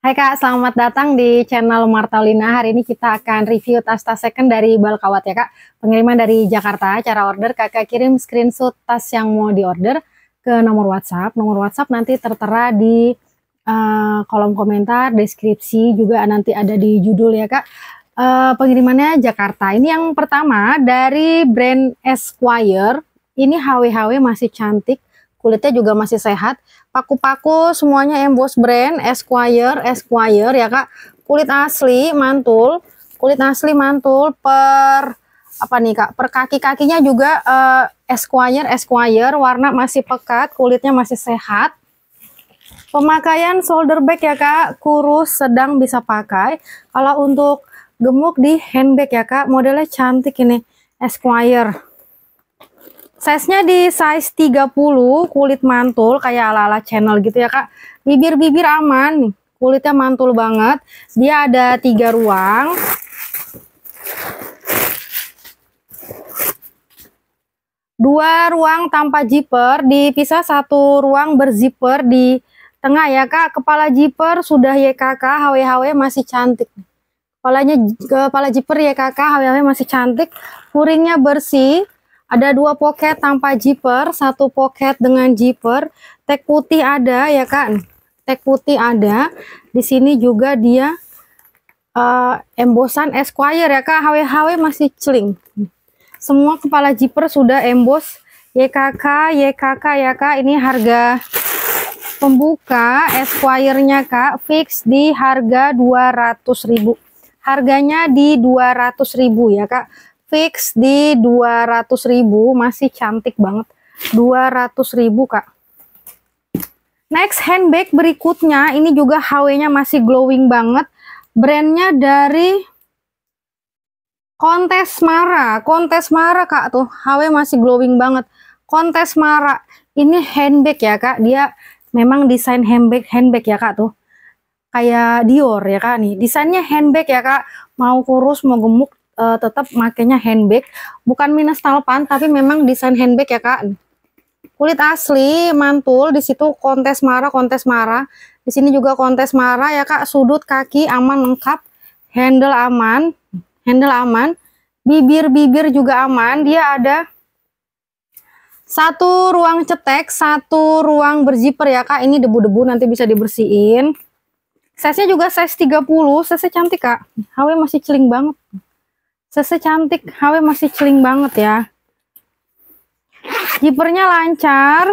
Hai Kak, selamat datang di channel Martalina. Hari ini kita akan review tas-tas second dari Balkawat ya Kak. Pengiriman dari Jakarta. Cara order Kakak kirim screenshot tas yang mau diorder ke nomor WhatsApp. Nomor WhatsApp nanti tertera di kolom komentar, deskripsi, juga nanti ada di judul ya Kak. Pengirimannya Jakarta. Ini yang pertama dari brand Esquire. Ini HW-HW masih cantik. Kulitnya juga masih sehat, paku-paku semuanya emboss brand Esquire ya Kak. Kulit asli mantul per apa nih Kak, per kaki-kakinya juga Esquire, warna masih pekat, kulitnya masih sehat. Pemakaian shoulder bag ya Kak, kurus sedang bisa pakai. Kalau untuk gemuk di handbag ya Kak, modelnya cantik ini Esquire. Size-nya di size 30, kulit mantul kayak ala-ala channel gitu ya Kak. Bibir-bibir aman, kulitnya mantul banget. Dia ada 3 ruang. Dua ruang tanpa zipper, dipisah satu ruang berzipper di tengah ya Kak. Kepala zipper sudah YKK, HW-HW masih cantik. Kepala zipper YKK, HW-HW masih cantik. Puringnya bersih. Ada 2 pocket tanpa zipper, 1 pocket dengan zipper. Tag putih ada ya Kak. Tag putih ada. Di sini juga dia embossan Esquire ya Kak. HW-HW masih celing. Semua kepala zipper sudah emboss YKK ya Kak. Ini harga pembuka Esquire-nya Kak, fix di harga 200.000. Harganya di 200.000 ya Kak. Fix di 200.000, masih cantik banget. 200.000 Kak. Next handbag berikutnya, ini juga HW-nya masih glowing banget. Brandnya dari Kontes Mara Kak tuh. HW masih glowing banget. Kontes Mara. Ini handbag ya Kak. Dia memang desain handbag ya Kak tuh. Kayak Dior ya Kak nih. Desainnya handbag ya Kak. Mau kurus mau gemuk tetap makainya handbag, bukan minus talpan tapi memang desain handbag ya Kak. Kulit asli mantul, di situ Kontes Mara. Di sini juga Kontes Mara ya Kak. Sudut kaki aman lengkap, handle aman, bibir juga aman. Dia ada 1 ruang cetek, 1 ruang berzipper ya Kak. Ini debu-debu nanti bisa dibersihin. Size-nya juga size 30, size cantik Kak. HW masih celing banget. Cantik, HW masih celing banget ya. Zippernya lancar.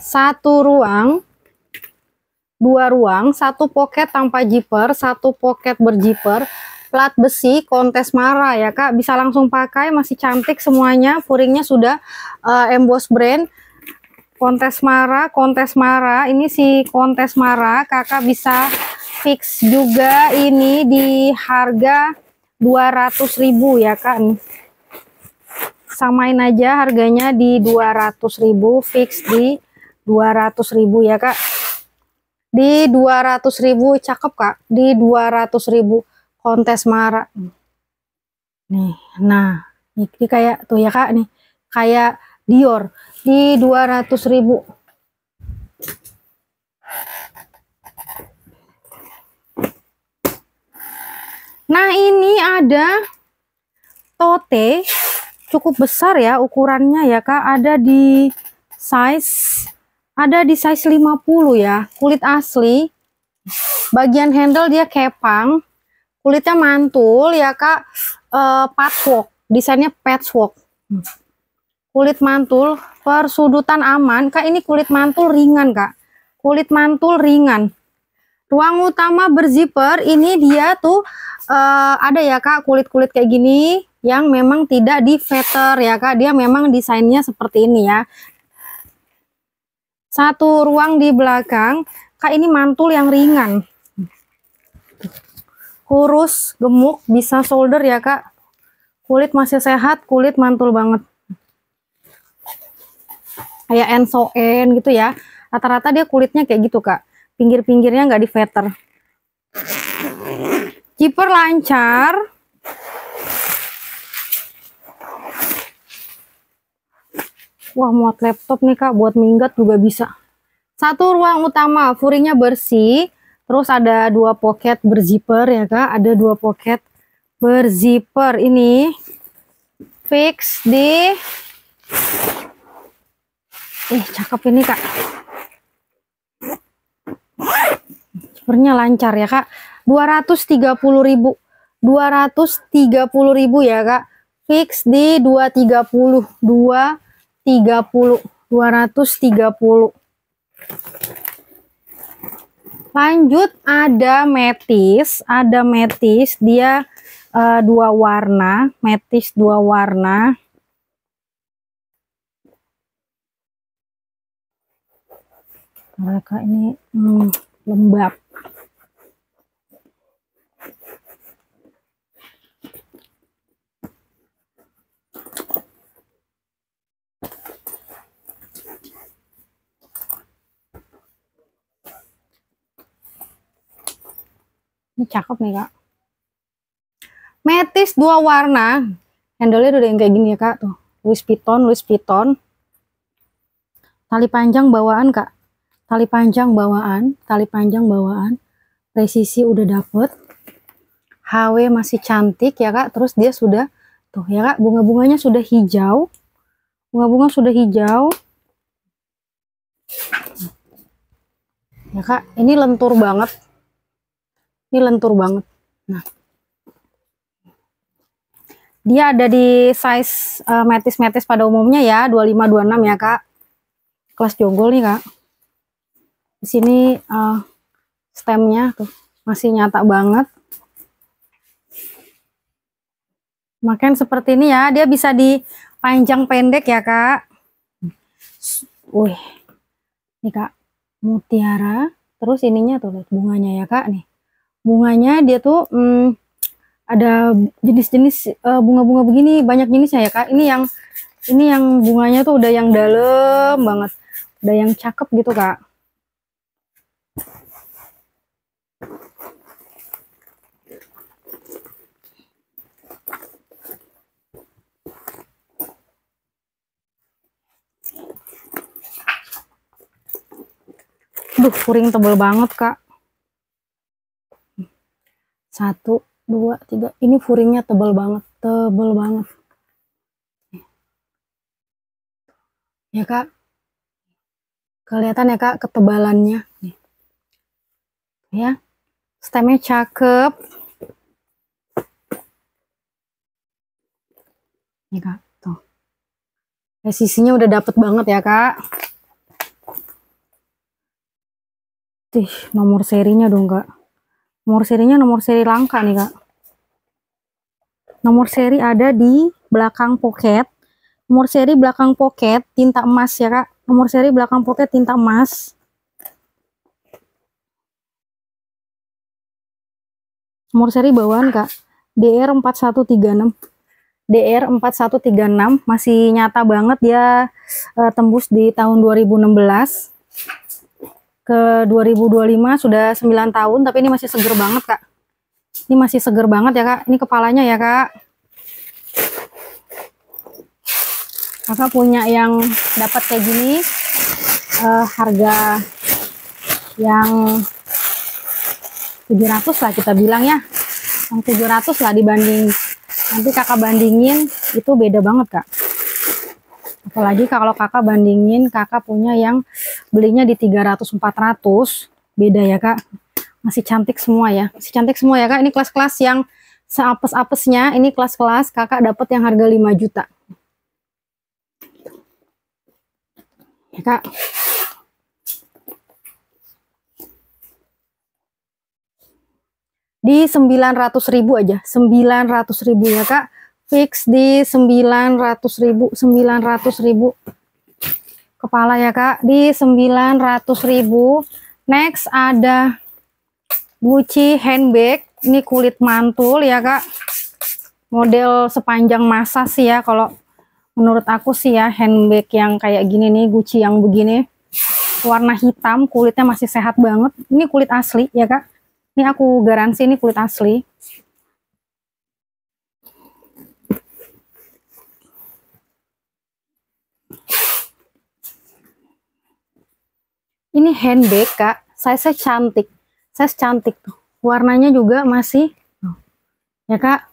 Satu ruang, 2 ruang, 1 pocket tanpa zipper, 1 pocket berzipper. Plat besi Kontes Mara ya Kak. Bisa langsung pakai, masih cantik semuanya. Puringnya sudah emboss brand. Kontes Mara, ini si Kontes Mara, Kakak bisa fix juga ini di harga 200.000 ya Kak. Samain aja harganya di 200.000, fix di 200.000 ya Kak. Di 200.000 cakep Kak, di 200.000 Kontes Mara. Nih, nah, ini kayak tuh ya Kak nih, kayak Dior. Di 200.000. Nah, ini ada tote cukup besar ya ukurannya ya Kak. Ada di size 50 ya. Kulit asli. Bagian handle dia kepang. Kulitnya mantul ya Kak. Patchwork. Desainnya patchwork. Kulit mantul, persudutan aman. Kak, ini kulit mantul ringan Kak. Kulit mantul ringan. Ruang utama berzipper, ini dia tuh ada ya Kak, kulit-kulit kayak gini yang memang tidak di feather ya Kak. Dia memang desainnya seperti ini ya. 1 ruang di belakang. Kak, ini mantul yang ringan. Kurus, gemuk, bisa shoulder ya Kak. Kulit masih sehat, kulit mantul banget. Kayak ensoen gitu ya. Rata-rata dia kulitnya kayak gitu Kak. Pinggir-pinggirnya nggak di feather. Zipper lancar. Wah, muat laptop nih Kak, buat minggat juga bisa. Satu ruang utama, furingnya bersih. Terus ada 2 pocket berzipper ya Kak, ada 2 pocket berzipper. Ini fix di cakep ini Kak. Zippernya lancar ya Kak. 230.000. 230.000 ya Kak. Fix di 230. 230. 230. Lanjut ada metis, dia 2 warna, metis 2 warna. Mereka ini lembab. Ini cakep nih Kak. Metis 2 warna. Handle-nya udah yang kayak gini ya Kak tuh. Louis Vuitton. Tali panjang bawaan Kak. Tali panjang bawaan. Presisi udah dapet. HW masih cantik ya Kak. Terus dia sudah tuh ya Kak, bunga-bunganya sudah hijau. Bunga-bunga sudah hijau. Ya Kak, ini lentur banget. Nah, dia ada di size metis pada umumnya ya, 25-26 ya Kak. Kelas jonggol nih Kak. Di sini stemnya tuh masih nyata banget. Makanya seperti ini ya, dia bisa dipanjang pendek ya Kak. Wih, ini Kak, mutiara. Terus ininya tuh lihat bunganya ya Kak nih. Bunganya dia tuh ada jenis-jenis bunga-bunga begini, banyak jenisnya ya Kak. Ini yang bunganya tuh udah yang dalam banget, udah yang cakep gitu Kak. Duh, furing tebel banget Kak. 1, 2, 3. Ini furingnya tebel banget. Ya Kak. Kelihatan ya Kak ketebalannya. Nih. Ya. Stemnya cakep. Nih Kak, tuh. Presisinya udah dapet banget ya Kak. Nomor serinya dong Kak. Nomor serinya nomor seri langka nih Kak. Nomor seri ada di belakang pocket. Nomor seri belakang pocket tinta emas ya Kak. Nomor seri belakang pocket tinta emas. Nomor seri bawaan Kak. DR4136. DR4136 masih nyata banget, dia tembus di tahun 2016 ke 2025, sudah 9 tahun, tapi ini masih seger banget Kak. Ini masih seger banget ya Kak. Ini kepalanya ya Kak. Kakak punya yang dapat kayak gini, harga yang 700 lah kita bilang ya. Yang 700 lah dibanding, nanti kakak bandingin itu beda banget Kak. Apalagi kalau kakak bandingin, kakak punya yang belinya di 300-400, beda ya Kak. Masih cantik semua ya. Masih cantik semua ya Kak. Ini kelas-kelas yang seapes-apesnya, ini kelas-kelas kakak dapat yang harga 5 juta. Ya Kak. Di 900.000 aja. 900.000 ya Kak. Fix di 900.000. 900.000. Kepala ya Kak. Di 900.000. Next ada Gucci handbag, ini kulit mantul ya Kak, model sepanjang masa sih ya, kalau menurut aku sih ya, handbag yang kayak gini nih, Gucci yang begini, warna hitam, kulitnya masih sehat banget, ini kulit asli ya Kak, ini aku garansi ini kulit asli. Ini handbag kak, size cantik, size cantik tuh, warnanya juga masih ya kak,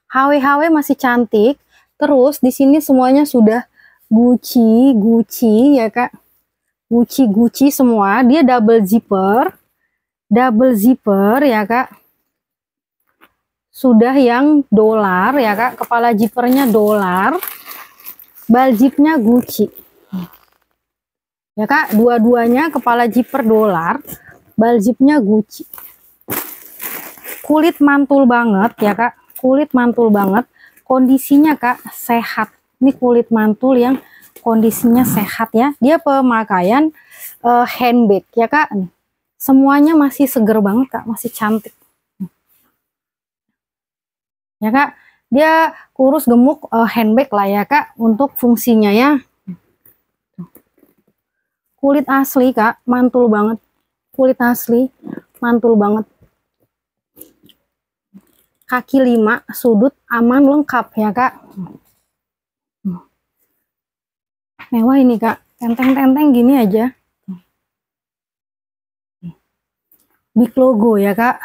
HW masih cantik. Terus di sini semuanya sudah Gucci ya kak, Gucci semua. Dia double zipper ya kak, sudah yang dolar ya kak, kepala zippernya dolar, bal zipnya Gucci ya kak, dua-duanya kepala zipper dolar, bal zipnya Gucci. Kulit mantul banget ya kak, kulit mantul banget, kondisinya kak sehat. Ini kulit mantul yang kondisinya sehat ya. Dia pemakaian handbag ya kak, semuanya masih seger banget kak, masih cantik ya kak. Dia kurus gemuk, handbag lah ya kak untuk fungsinya ya. Kulit asli kak, mantul banget, kulit asli mantul banget. Kaki 5, sudut aman lengkap ya kak. Mewah ini kak, tenteng-tenteng gini aja, big logo ya kak.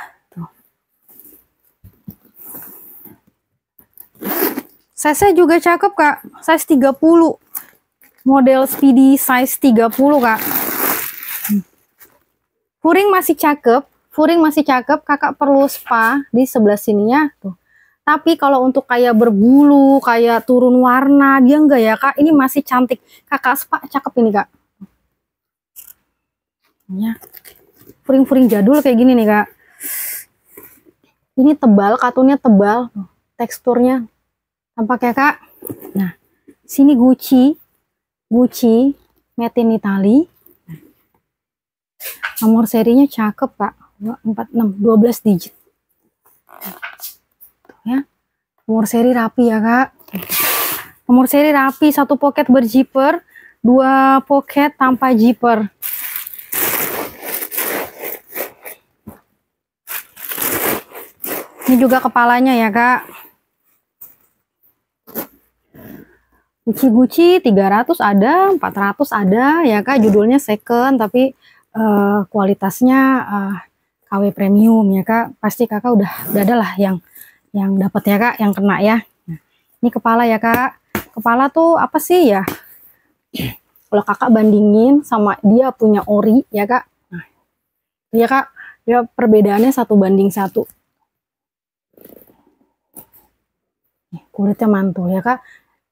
Size juga cakep kak, size 30, model Speedy size 30 kak. Furing masih cakep, kakak perlu spa di sebelah sininya tuh. Tapi kalau untuk kayak berbulu, kayak turun warna, dia enggak ya kak, ini masih cantik. Kakak spa cakep ini kak. Ya, furing-furing jadul kayak gini nih kak. Ini tebal, katunnya tebal, teksturnya tampak ya kak. Nah, sini Gucci made in Italy. Nomor serinya cakep kak, 246, 12 digit ya. Nomor seri rapi ya kak, nomor seri rapi, 1 pocket berzipper, 2 pocket tanpa zipper. Ini juga kepalanya ya kak, Gucci 300 ada, 400 ada ya kak. Judulnya second tapi kualitasnya KW premium ya kak. Pasti kakak udah ada lah yang dapat ya kak, yang kena ya. Nah, ini kepala ya kak. Kepala tuh apa sih ya, kalau kakak bandingin sama dia punya ori ya kak. Nah, ya kak, dia perbedaannya 1:1. Kulitnya mantul ya kak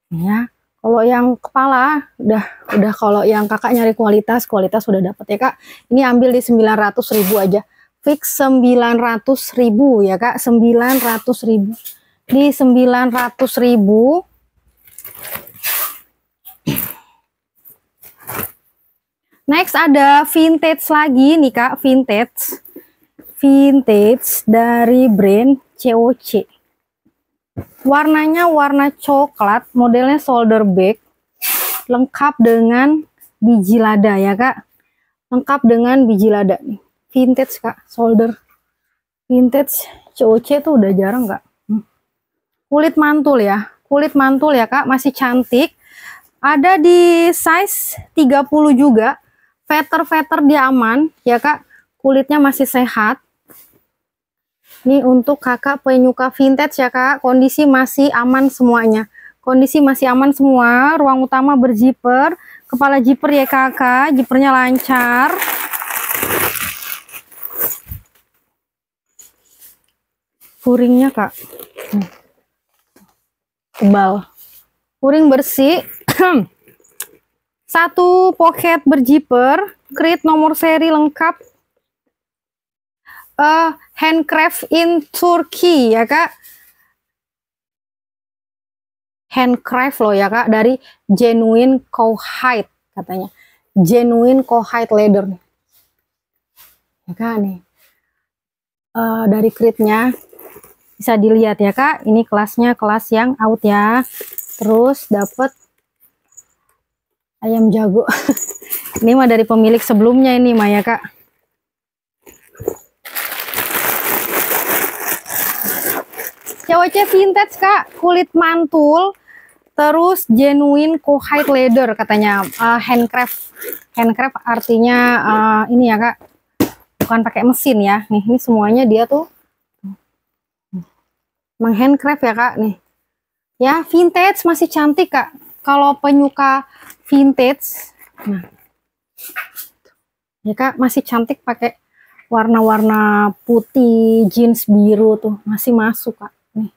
ya. Kalau yang kepala udah kalau yang kakak nyari kualitas sudah dapat ya kak. Ini ambil di 900.000 aja, fix 900.000 ya kak, 900.000 di 900.000. Next ada vintage lagi nih kak, vintage dari brand COC. Warnanya warna coklat, modelnya shoulder bag, lengkap dengan biji lada ya kak, lengkap dengan biji lada nih. Vintage kak, shoulder vintage COC tuh udah jarang kak. Kulit mantul ya kak, masih cantik. Ada di size 30 juga, veter dia aman ya kak, kulitnya masih sehat. Ini untuk kakak penyuka vintage ya kak, kondisi masih aman semuanya. Kondisi masih aman semua, ruang utama berzipper, kepala zipper ya kakak, zippernya lancar. Furingnya kak, tebal. Furing bersih. 1 pocket berzipper, krit nomor seri lengkap. Handcraft in Turkey ya kak, handcraft loh ya kak, dari genuine cowhide katanya, genuine cowhide leather ya kak nih. Dari kritnya bisa dilihat ya kak, ini kelasnya kelas yang out ya. Terus dapat ayam jago. Ini mah dari pemilik sebelumnya ini mah ya kak. COC vintage kak, kulit mantul, Terus genuine kohite leather katanya, handcraft. Handcraft artinya ini ya kak, bukan pakai mesin ya. Nih, ini semuanya dia tuh menghandcraft ya kak nih. Ya, vintage masih cantik kak. Kalau penyuka vintage, nah, ya kak masih cantik pakai warna-warna putih, jeans biru tuh masih masuk kak. Nih.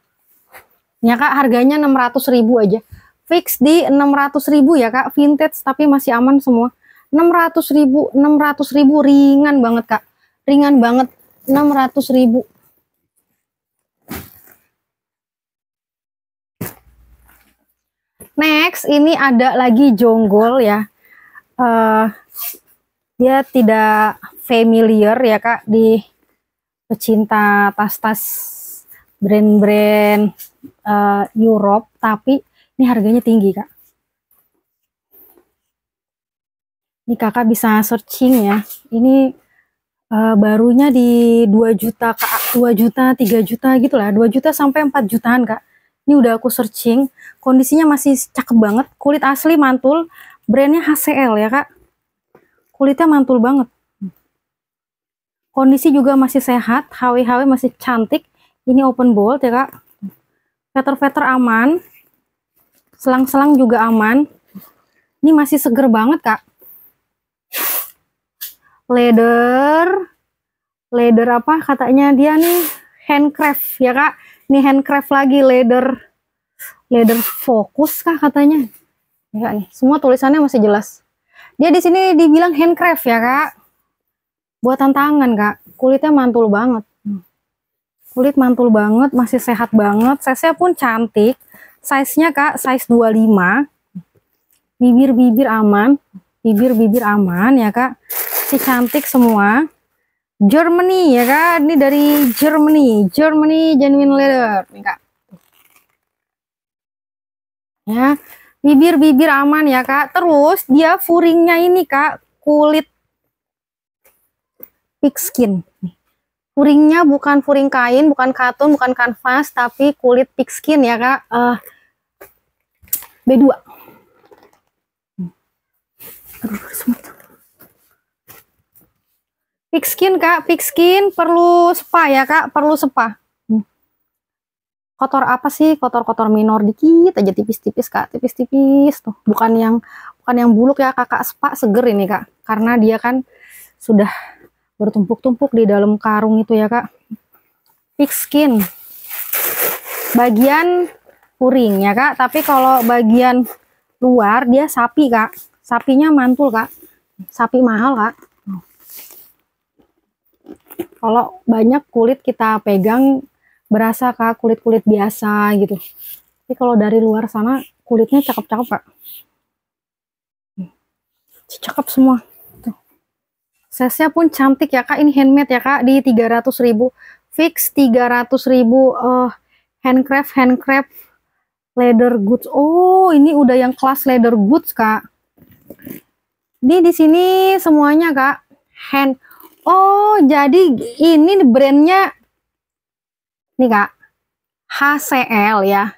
Ya kak, harganya 600.000 aja. Fix di 600.000 ya kak, vintage tapi masih aman semua. 600.000, 600.000 ringan banget kak. Ringan banget, 600.000. Next, ini ada lagi jonggol ya. Dia tidak familiar ya kak di pecinta tas-tas brand-brand Europe, tapi ini harganya tinggi kak. Ini kakak bisa searching ya. Ini barunya di 2 juta kak, 2 juta, 3 juta gitu lah, 2 juta sampai 4 jutaan kak. Ini udah aku searching, kondisinya masih cakep banget, kulit asli mantul, brandnya HCL ya kak. Kulitnya mantul banget. Kondisi juga masih sehat, HW-HW masih cantik. Ini open bolt ya kak. Feather-feather aman. Selang-selang juga aman. Ini masih seger banget kak. Leather apa katanya dia nih, handcraft ya kak. Ini handcraft lagi, leather focus kah katanya. Ya nih, semua tulisannya masih jelas. Dia di sini dibilang handcraft ya kak. Buatan tangan kak. Kulitnya mantul banget. Kulit mantul banget, masih sehat banget. Size-nya pun cantik. Size-nya kak, size 25. Bibir-bibir aman. Bibir-bibir aman ya kak. Si cantik semua. Germany ya kak. Ini dari Germany. Germany genuine leather nih kak. Ya, bibir-bibir aman ya kak. Terus dia furingnya ini kak, kulit pigskin. Furingnya bukan furing kain, bukan katun, bukan kanvas, tapi kulit pigskin ya kak. B2. Pigskin kak, pigskin perlu spa ya kak, perlu spa. Kotor apa sih? Kotor-kotor minor dikit aja, tipis-tipis kak, tipis-tipis tuh. Bukan yang buluk ya, kakak spa seger ini kak, karena dia kan sudah bertumpuk-tumpuk di dalam karung itu ya kak. Pigskin bagian puring ya kak, tapi kalau bagian luar dia sapi kak. Sapinya mantul kak, sapi mahal kak. Kalau banyak kulit kita pegang berasa kak, kulit-kulit biasa gitu. Tapi kalau dari luar sana kulitnya cakep-cakep kak. Cakep semua. Size-nya pun cantik ya kak. Ini handmade ya kak, di 300.000. Fix 300.000. Handcraft leather goods. Oh, ini udah yang kelas leather goods kak. Ini di sini semuanya kak. Oh, jadi ini brandnya nih kak, HCL ya.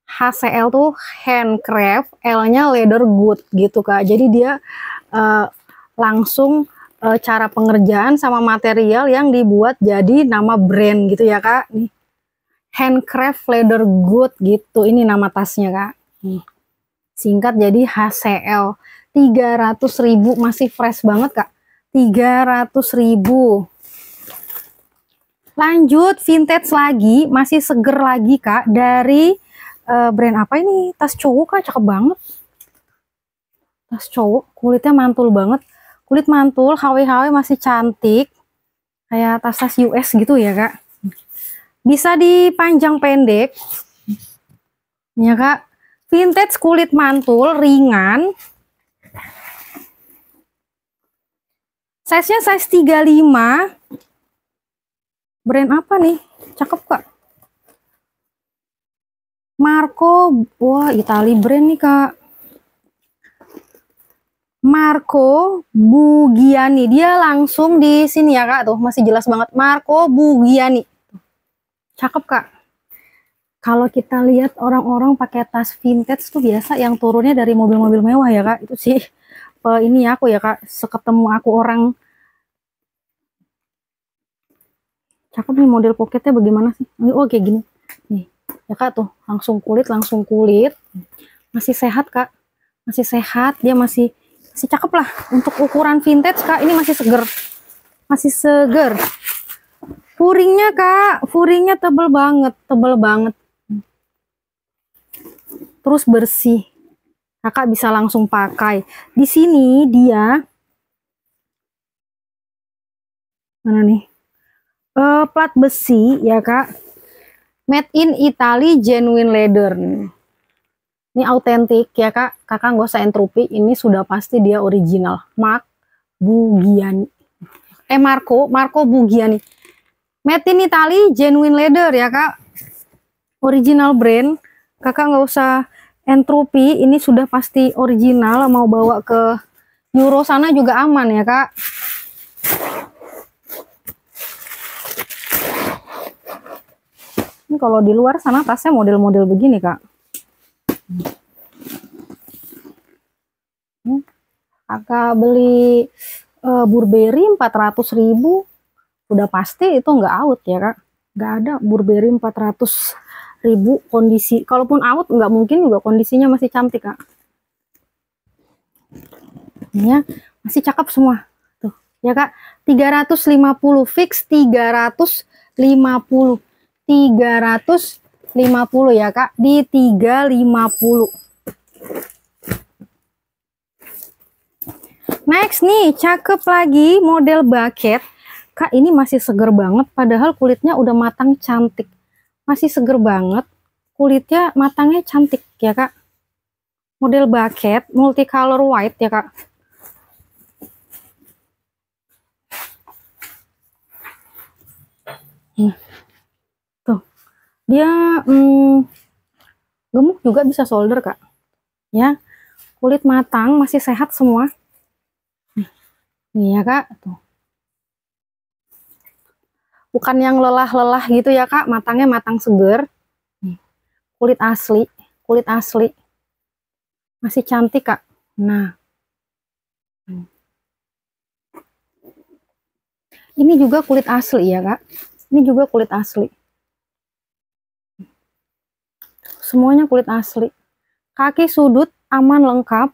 HCL tuh handcraft, L-nya leather good gitu kak. Jadi dia langsung cara pengerjaan sama material yang dibuat jadi nama brand gitu ya kak. Nih, handcraft leather good gitu. Ini nama tasnya kak. Singkat jadi HCL. 300.000 masih fresh banget kak. 300.000. Lanjut vintage lagi, masih seger lagi kak, dari brand apa ini? Tas cowok kak, cakep banget. Tas cowok, kulitnya mantul banget. Kulit mantul, HW-HW masih cantik. Kayak tas-tas US gitu ya kak. Bisa dipanjang pendek. Ya kak, vintage kulit mantul, ringan. Size-nya size 35. Brand apa nih? Cakep kak. Marco. Wah, Itali brand nih kak. Marco Bugiani. Dia langsung di sini ya kak. Tuh masih jelas banget. Marco Bugiani. Cakep kak. Kalau kita lihat orang-orang pakai tas vintage tuh biasa yang turunnya dari mobil-mobil mewah ya kak. Itu sih ini aku ya kak, seketemu aku orang. Cakep nih model poketnya, bagaimana sih? Oh kayak gini nih ya kak, tuh langsung kulit, masih sehat kak, masih sehat, dia masih cakep lah untuk ukuran vintage kak. Ini masih seger, masih seger. Furingnya kak, furingnya tebel banget, terus bersih, kakak bisa langsung pakai. Di sini dia mana nih, plat besi ya kak, made in Italy, genuine leather. Ini autentik ya kak, kakak nggak usah entropy, ini sudah pasti dia original. Marco Bugiani, made in Italy, genuine leather ya kak, original brand. Kakak nggak usah entropy, ini sudah pasti original. Mau bawa ke Euro sana juga aman ya kak. Ini kalau di luar sana tasnya model-model begini kak. Kakak beli Burberry 400.000 udah pasti itu nggak out ya kak. Nggak ada Burberry 400.000 kondisi, kalaupun out nggak mungkin juga kondisinya masih cantik kak. Ini ya, masih cakep semua tuh ya kak. 350 fix, 350 ya kak, di 350. Next nih, cakep lagi model bucket. Kak, ini masih seger banget, padahal kulitnya udah matang cantik. Masih seger banget, kulitnya matangnya cantik ya kak. Model bucket, multicolor white ya kak. Tuh, dia gemuk juga, bisa solder kak. Ya, kulit matang, masih sehat semua. Nih ya kak, tuh. Bukan yang lelah-lelah gitu ya kak, matangnya matang seger. Nih, kulit asli, masih cantik kak. Nah, ini juga kulit asli ya kak, ini juga kulit asli, semuanya kulit asli. Kaki sudut aman lengkap,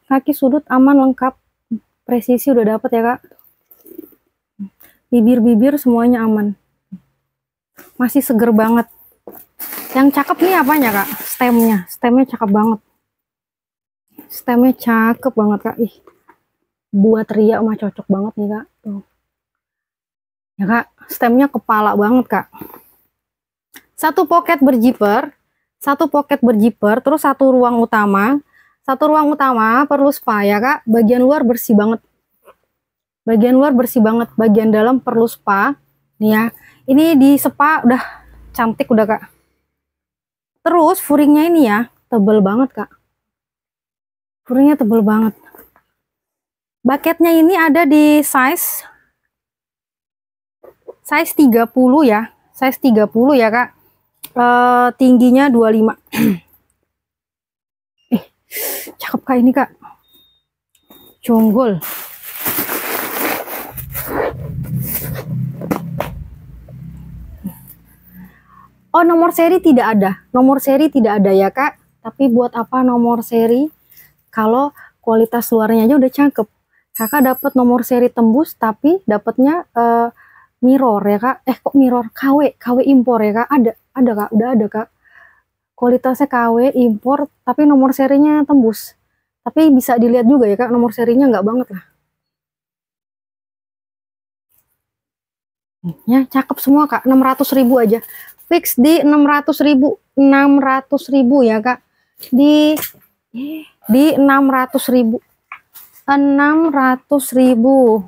presisi udah dapet ya kak. Bibir-bibir semuanya aman, masih seger banget. Yang cakep nih apanya kak? Stemnya cakep banget. Stemnya cakep banget kak. Ih, buat ria mah cocok banget nih kak. Tuh. Ya kak, stemnya kepala banget kak. Satu pocket berjiper, terus satu ruang utama. Satu ruang utama perlu spa ya kak. Bagian luar bersih banget. Bagian dalam perlu spa. Nih ya, ini di spa udah cantik udah kak. Terus furingnya ini ya, tebel banget kak. Furingnya tebel banget. Bucketnya ini ada di size 30 ya. Size 30 ya kak. Tingginya 25. Cakep kak ini kak. Jonggol. Oh, nomor seri tidak ada. Nomor seri tidak ada ya kak. Tapi buat apa nomor seri kalau kualitas luarnya aja udah cakep. Kakak dapat nomor seri tembus tapi dapatnya mirror ya kak. Kok mirror? KW impor ya kak. Ada kak, udah ada kak. Kualitasnya KW impor tapi nomor serinya tembus. Tapi bisa dilihat juga ya kak, nomor serinya nggak banget lah. Ya cakep semua kak. 600.000 aja. Fix di 600.000. 600.000 ya kak. Di 600.000. 600.000.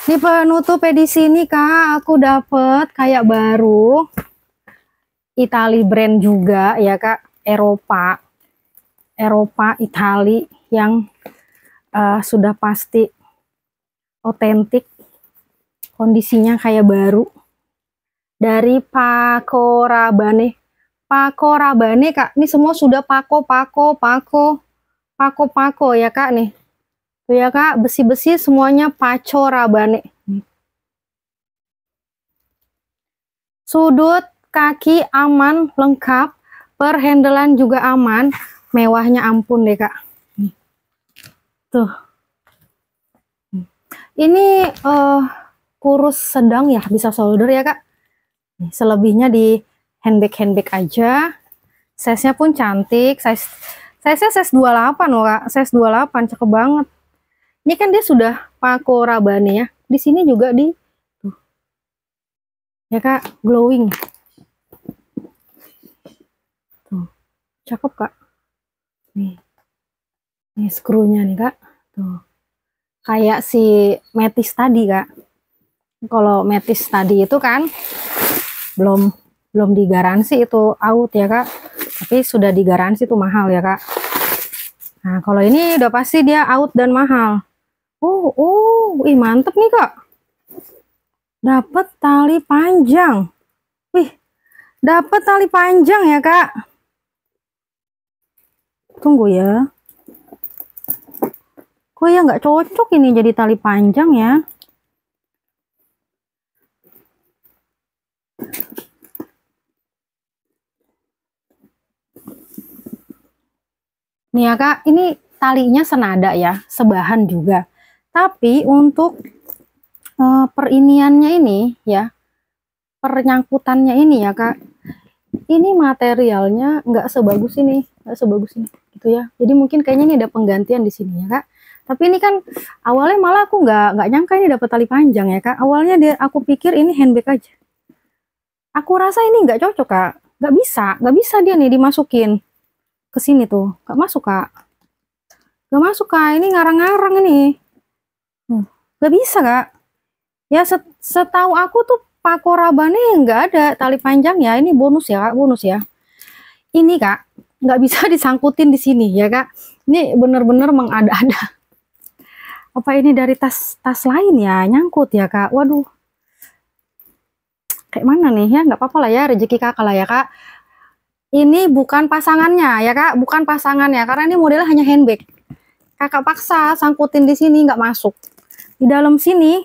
Ini penutup edisi ini kak, aku dapet kayak baru. Itali brand juga ya kak, Eropa Itali yang sudah pasti otentik, kondisinya kayak baru. dari Paco Rabanne. Paco Rabanne Kak, ini semua sudah Paco ya Kak nih. Tuh ya Kak, besi-besi semuanya Paco Rabanne. Sudut kaki aman, lengkap, perhandelan juga aman, mewahnya ampun deh Kak. Tuh. Ini kurus sedang ya, bisa solder ya Kak. Selebihnya di handbag aja. Size-nya pun cantik. Size-nya size 28 loh Kak. Size 28 cakep banget. Ini kan dia sudah Paco Rabanne ya. Di sini juga di tuh. Ya Kak, glowing. Tuh. Cakep Kak. Nih. Nih skrunya nih Kak. Tuh. Kayak si Metis tadi Kak. Kalau Metis tadi itu kan belum digaransi itu out ya Kak, tapi sudah digaransi itu mahal ya Kak. Nah kalau ini udah pasti dia out dan mahal. Ih mantep nih Kak, dapat tali panjang. Wih, dapat tali panjang ya Kak. Tunggu ya, kok ya nggak cocok ini jadi tali panjang ya. Nih ya Kak, ini talinya senada ya, sebahan juga. Tapi untuk periniannya ini ya, pernyangkutannya ini ya Kak, ini materialnya nggak sebagus ini, gitu ya. Jadi mungkin kayaknya ini ada penggantian di sini ya Kak. Tapi ini kan awalnya malah aku nggak nyangka ini dapat tali panjang ya Kak. Awalnya aku pikir ini handbag aja. Aku rasa ini nggak cocok Kak, nggak bisa dia nih dimasukin ke sini tuh, nggak masuk Kak. Nggak masuk Kak, ini ngarang-ngarang ini. Nggak bisa Kak. Ya setahu aku tuh Paco Rabanne nggak ada tali panjang ya. Ini bonus ya Kak, bonus ya. Ini Kak, nggak bisa disangkutin di sini ya Kak. Ini bener-bener mengada-ada. Apa ini dari tas lain ya, nyangkut ya Kak. Waduh. Kayak mana nih ya, nggak apa-apa lah ya, rezeki Kakak lah ya Kak. Ini bukan pasangannya ya Kak, bukan pasangannya karena ini modelnya hanya handbag. Kakak paksa sangkutin di sini nggak masuk. Di dalam sini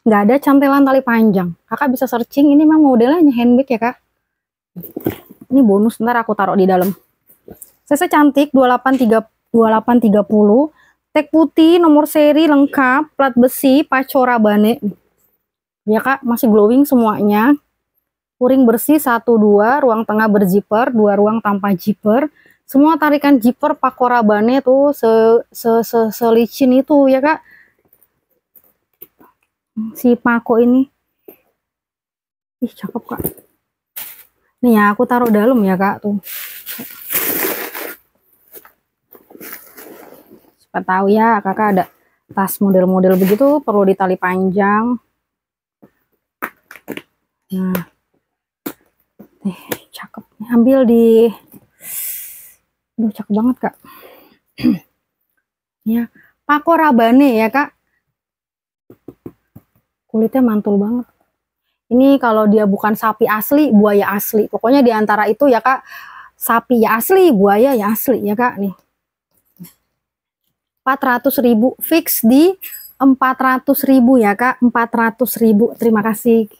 nggak ada cantelan tali panjang. Kakak bisa searching, ini memang modelnya hanya handbag ya Kak. Ini bonus, ntar aku taruh di dalam. Size cantik 2830. Tag putih, nomor seri lengkap, plat besi, Paco Rabanne. Ya Kak, masih glowing semuanya. Puring bersih 1-2, ruang tengah berzipper, 2 ruang tanpa zipper. Semua tarikan zipper Paco Rabanne tuh selicin itu ya Kak. Si Paco ini. Ih, cakep Kak. Nih ya, aku taruh dalam ya Kak tuh. Siapa tahu ya Kakak ada tas model-model begitu perlu ditali panjang. Nah. Cakep. Ambil di aduh cakep banget Kak. Ya, Paco Rabanne ya Kak. Kulitnya mantul banget. Ini kalau dia bukan sapi asli, buaya asli. Pokoknya di antara itu ya Kak, sapi ya asli, buaya ya asli ya Kak nih. 400.000 fix di 400.000 ya Kak, 400.000. Terima kasih.